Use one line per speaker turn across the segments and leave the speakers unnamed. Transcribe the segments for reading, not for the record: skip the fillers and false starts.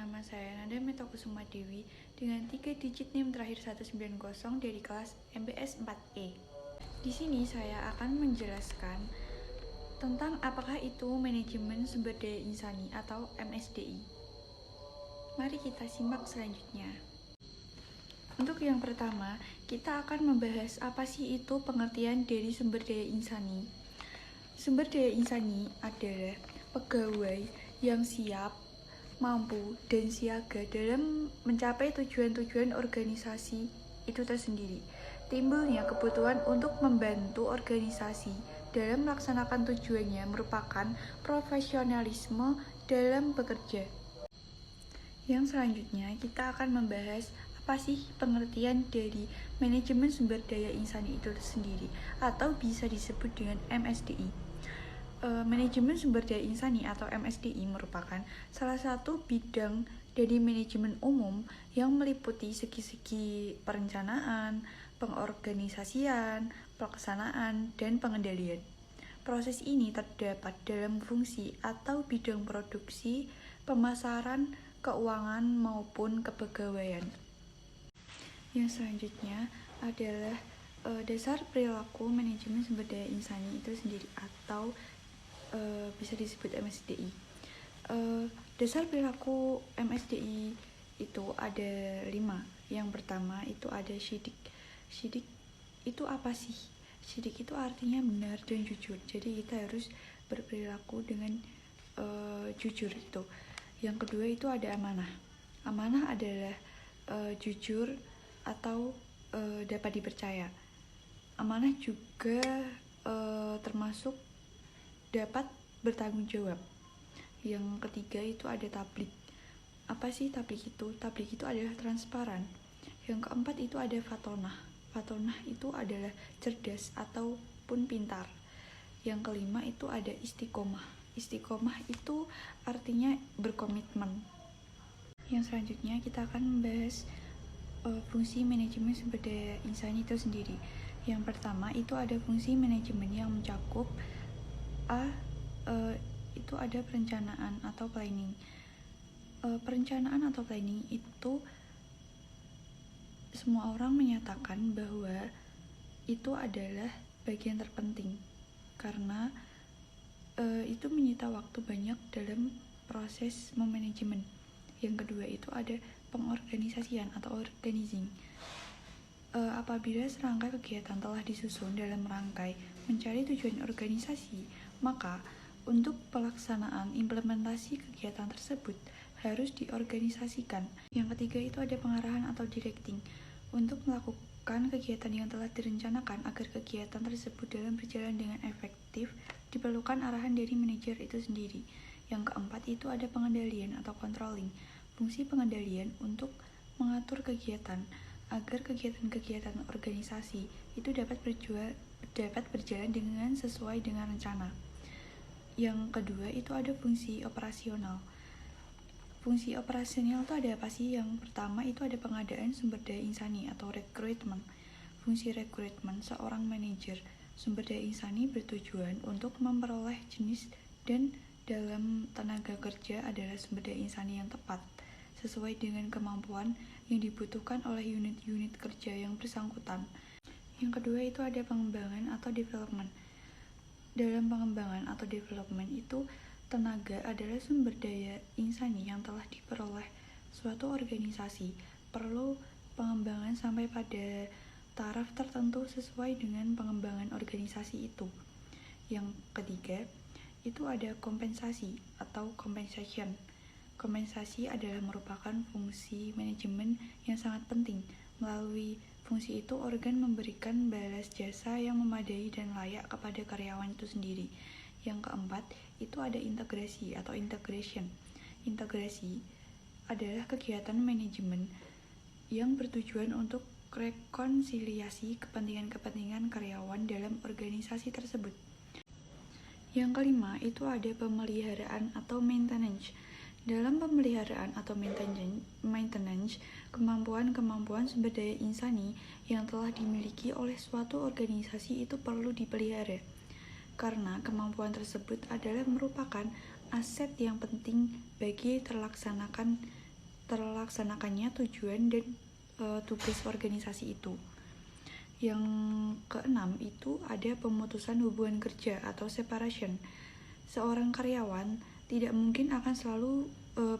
nama saya Nanda Metokusuma Dewi dengan 3 digit NIM terakhir 190 dari kelas MBS 4E. Di sini saya akan menjelaskan tentang apakah itu manajemen sumber daya insani atau MSDI. Mari kita simak selanjutnya. Untuk yang pertama, kita akan membahas apa sih itu pengertian dari sumber daya insani. Sumber daya insani adalah pegawai yang siap, mampu, dan siaga dalam mencapai tujuan-tujuan organisasi itu tersendiri. Timbulnya kebutuhan untuk membantu organisasi dalam melaksanakan tujuannya merupakan profesionalisme dalam bekerja. Yang selanjutnya kita akan membahas apa sih pengertian dari manajemen sumber daya insani itu sendiri atau bisa disebut dengan MSDI. Manajemen sumber daya insani atau MSDI merupakan salah satu bidang dari manajemen umum yang meliputi segi-segi perencanaan, pengorganisasian, pelaksanaan, dan pengendalian. Proses ini terdapat dalam fungsi atau bidang produksi, pemasaran, keuangan, maupun kepegawaian. Yang selanjutnya adalah dasar perilaku manajemen sumber daya insani itu sendiri atau bisa disebut MSDI. Dasar perilaku MSDI itu ada 5. Yang pertama itu ada syidik. Syidik itu apa sih? Syidik itu artinya benar dan jujur. Jadi kita harus berperilaku dengan jujur itu. Yang kedua itu ada amanah. Amanah adalah jujur atau dapat dipercaya. Amanah juga termasuk dapat bertanggung jawab. Yang ketiga itu ada tablik. Apa sih tablik itu? Tablik itu adalah transparan. Yang keempat itu ada fatonah. Fatonah itu adalah cerdas ataupun pintar. Yang kelima itu ada istiqomah. Istiqomah itu artinya berkomitmen. Yang selanjutnya kita akan membahas fungsi manajemen sumber daya insani itu sendiri. Yang pertama itu ada fungsi manajemen yang mencakup itu ada perencanaan atau planning. Perencanaan atau planning itu semua orang menyatakan bahwa itu adalah bagian terpenting karena itu menyita waktu banyak dalam proses memanajemen. Yang kedua itu ada pengorganisasian atau organizing. Apabila serangkai kegiatan telah disusun dalam rangkai mencari tujuan organisasi, maka untuk pelaksanaan implementasi kegiatan tersebut harus diorganisasikan. Yang ketiga itu ada pengarahan atau directing. Untuk melakukan kegiatan yang telah direncanakan agar kegiatan tersebut dalam berjalan dengan efektif, diperlukan arahan dari manajer itu sendiri. Yang keempat itu ada pengendalian atau controlling. Fungsi pengendalian untuk mengatur kegiatan agar kegiatan-kegiatan organisasi itu dapat berjalan dengan sesuai dengan rencana. Yang kedua itu ada fungsi operasional. Fungsi operasional itu ada apa sih? Yang pertama itu ada pengadaan sumber daya insani atau rekrutmen. Fungsi rekrutmen seorang manajer sumber daya insani bertujuan untuk memperoleh jenis dan dalam tenaga kerja adalah sumber daya insani yang tepat sesuai dengan kemampuan yang dibutuhkan oleh unit-unit kerja yang bersangkutan. Yang kedua itu ada pengembangan atau development. Dalam pengembangan atau development itu, tenaga adalah sumber daya insani yang telah diperoleh suatu organisasi. Perlu pengembangan sampai pada taraf tertentu sesuai dengan pengembangan organisasi itu. Yang ketiga, itu ada kompensasi atau compensation. Kompensasi adalah merupakan fungsi manajemen yang sangat penting. Melalui fungsi itu, organ memberikan balas jasa yang memadai dan layak kepada karyawan itu sendiri. Yang keempat, itu ada integrasi atau integration. Integrasi adalah kegiatan manajemen yang bertujuan untuk rekonsiliasi kepentingan-kepentingan karyawan dalam organisasi tersebut. Yang kelima, itu ada pemeliharaan atau maintenance. Dalam pemeliharaan atau maintenance, kemampuan-kemampuan sumber daya insani yang telah dimiliki oleh suatu organisasi itu perlu dipelihara. Karena kemampuan tersebut adalah merupakan aset yang penting bagi terlaksanakan terlaksanakannya tujuan dan tugas organisasi itu. Yang keenam itu ada pemutusan hubungan kerja atau separation. Seorang karyawan tidak mungkin akan selalu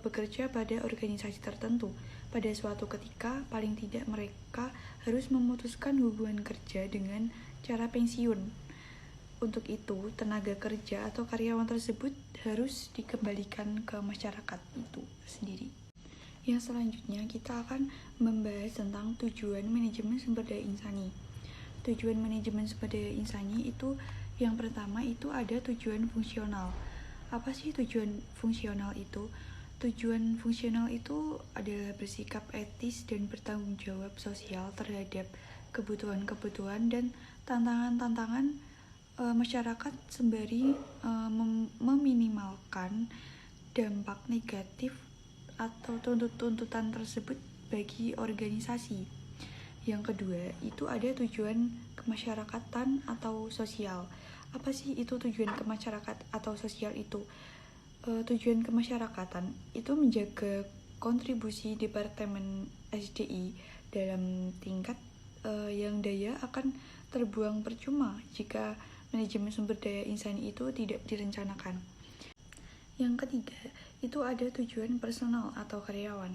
bekerja pada organisasi tertentu. Pada suatu ketika, paling tidak mereka harus memutuskan hubungan kerja dengan cara pensiun. Untuk itu, tenaga kerja atau karyawan tersebut harus dikembalikan ke masyarakat itu sendiri. Yang selanjutnya, kita akan membahas tentang tujuan manajemen sumber daya insani. Tujuan manajemen sumber daya insani itu yang pertama itu ada tujuan fungsional. Apa sih tujuan fungsional itu? Tujuan fungsional itu adalah bersikap etis dan bertanggung jawab sosial terhadap kebutuhan-kebutuhan dan tantangan-tantangan masyarakat sembari meminimalkan dampak negatif atau tuntutan tersebut bagi organisasi. Yang kedua, itu ada tujuan kemasyarakatan atau sosial. Apa sih itu tujuan kemasyarakat atau sosial itu? Tujuan kemasyarakatan itu menjaga kontribusi Departemen SDI dalam tingkat yang daya akan terbuang percuma jika manajemen sumber daya insani itu tidak direncanakan. Yang ketiga, itu ada tujuan personal atau karyawan.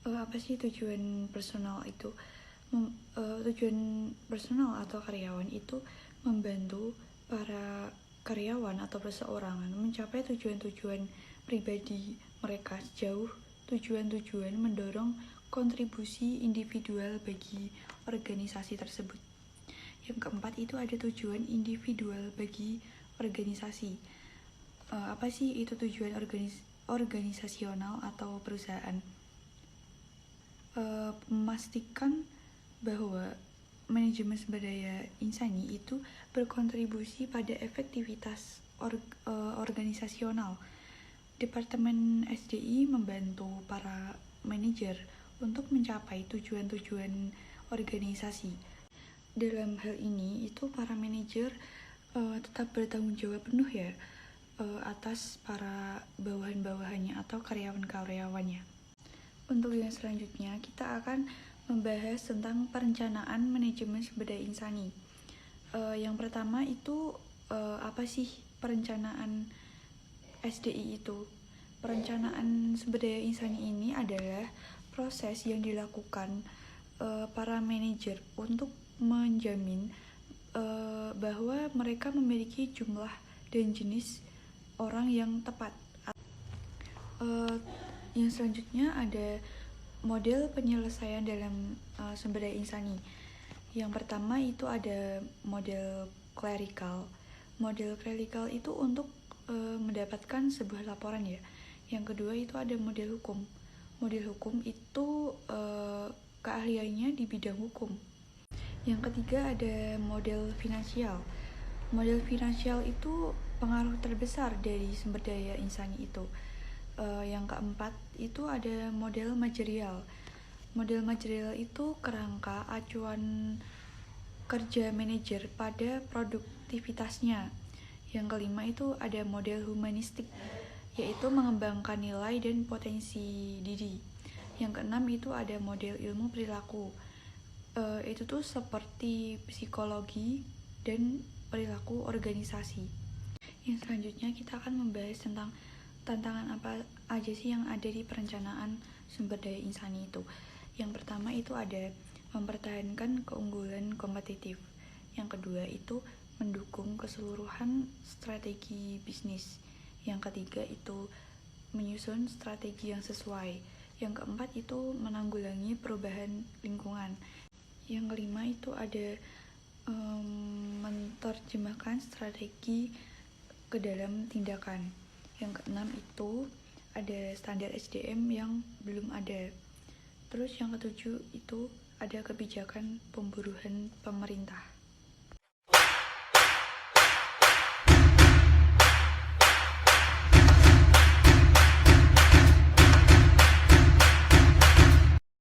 Apa sih tujuan personal itu? Tujuan personal atau karyawan itu membantu para karyawan atau perseorangan mencapai tujuan-tujuan pribadi mereka sejauh tujuan-tujuan mendorong kontribusi individual bagi organisasi tersebut. Yang keempat itu ada tujuan individual bagi organisasi. Apa sih itu tujuan organisasional atau perusahaan? Memastikan bahwa manajemen sumber daya insani itu berkontribusi pada efektivitas organisasional. Departemen SDI membantu para manajer untuk mencapai tujuan-tujuan organisasi. Dalam hal ini itu para manajer tetap bertanggung jawab penuh ya atas para bawahan-bawahannya atau karyawan-karyawannya. Untuk yang selanjutnya kita akan membahas tentang perencanaan manajemen sumber daya insani. Yang pertama itu apa sih perencanaan SDI itu? Perencanaan sumber daya insani ini adalah proses yang dilakukan para manajer untuk menjamin bahwa mereka memiliki jumlah dan jenis orang yang tepat. Yang selanjutnya ada model penyelesaian dalam sumber daya insani. Yang pertama itu ada model clerical. Model clerical itu untuk mendapatkan sebuah laporan ya. Yang kedua itu ada model hukum. Model hukum itu keahliannya di bidang hukum. Yang ketiga ada model finansial. Model finansial itu pengaruh terbesar dari sumber daya insani itu. Yang keempat itu ada model manajerial. Model manajerial itu kerangka acuan kerja manajer pada produktivitasnya. Yang kelima itu ada model humanistik, yaitu mengembangkan nilai dan potensi diri. Yang keenam itu ada model ilmu perilaku. Itu tuh seperti psikologi dan perilaku organisasi. Yang selanjutnya kita akan membahas tentang tantangan apa aja sih yang ada di perencanaan sumber daya insani itu. Yang pertama itu ada mempertahankan keunggulan kompetitif. Yang kedua itu mendukung keseluruhan strategi bisnis. Yang ketiga itu menyusun strategi yang sesuai. Yang keempat itu menanggulangi perubahan lingkungan. Yang kelima itu ada menerjemahkan strategi ke dalam tindakan. Yang keenam itu ada standar SDM yang belum ada. Terus yang ketujuh itu ada kebijakan pemburuan pemerintah.